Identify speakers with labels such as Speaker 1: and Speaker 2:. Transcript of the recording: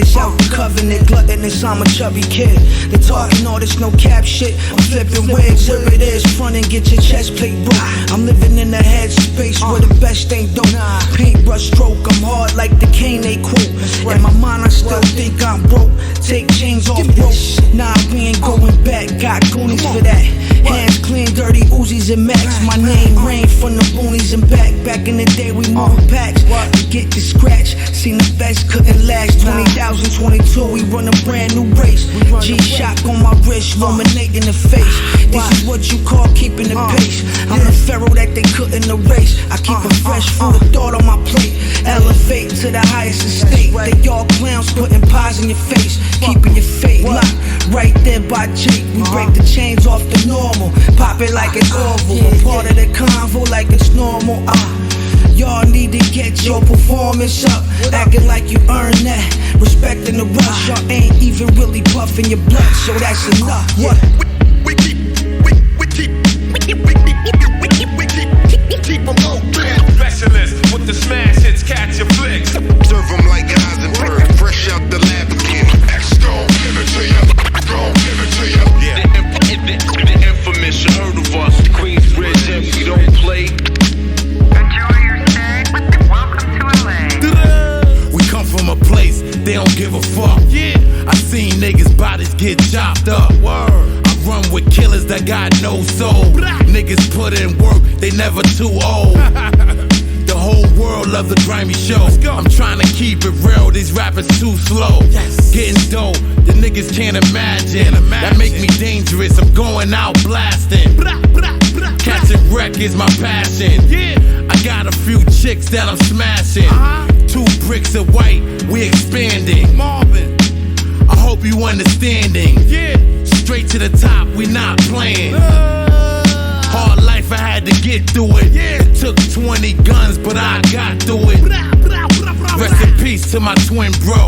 Speaker 1: Niggas out the covenant, gluttonous, I'm a chubby kid. They talking all this no cap shit. I'm flipping wigs, here it is. Front and get your chest plate broke. I'm living in the head space where the best ain't dope. Paintbrush stroke, I'm hard like the cane they quote. In my mind, I still think I'm broke. Take chains off rope. Nah, we ain't going back. Got goonies for that. Hands clean, dirty Uzis and Max. My name rain from the boonies and back. Back in the day, we moving packs. To get the scratch. Seen the best, couldn't last. 20,022, we run a brand new race. G-Shock on my wrist, illuminating the face. This is what you call keeping the pace. I'm the pharaoh that they couldn't erase. I keep a fresh food of thought on my plate. Elevate to the highest estate. They all clowns putting pies in your face. Keeping your fate locked right there by Jake. We break the chains off the normal. Pop it like it's oval. A part of the convo like it's normal. Y'all need to get your performance up. Acting like you earned that. Respecting the rush. Y'all ain't even really puffing your blood, so that's enough.
Speaker 2: We keep them open. Specialists with the smash hits, catch your flicks.
Speaker 3: Serve them like Heisenberg, fresh out the lab again. X gon' give it to ya, gon' give it to ya.
Speaker 2: Yeah. The infamous, you heard of us. The Queensbridge, and we don't play.
Speaker 4: Enjoy your stay. Welcome to LA.
Speaker 5: We come from a place they don't give a fuck. Yeah, I seen niggas' bodies get chopped up. Word. I run with killers that got no soul. Niggas put in work, they never too old. The whole world loves the grimy show. I'm trying to keep it real, these rappers too slow. Getting dope, the niggas can't imagine. That make me dangerous, I'm going out blasting. Catching wreck is my passion. I got a few chicks that I'm smashing. 2 bricks of white, we expanding. Marvin, I hope you understanding. Straight to the top, we not playing. Hard life, I had to get through it. It took 20 guns, but I got through it. Rest in peace to my twin bro.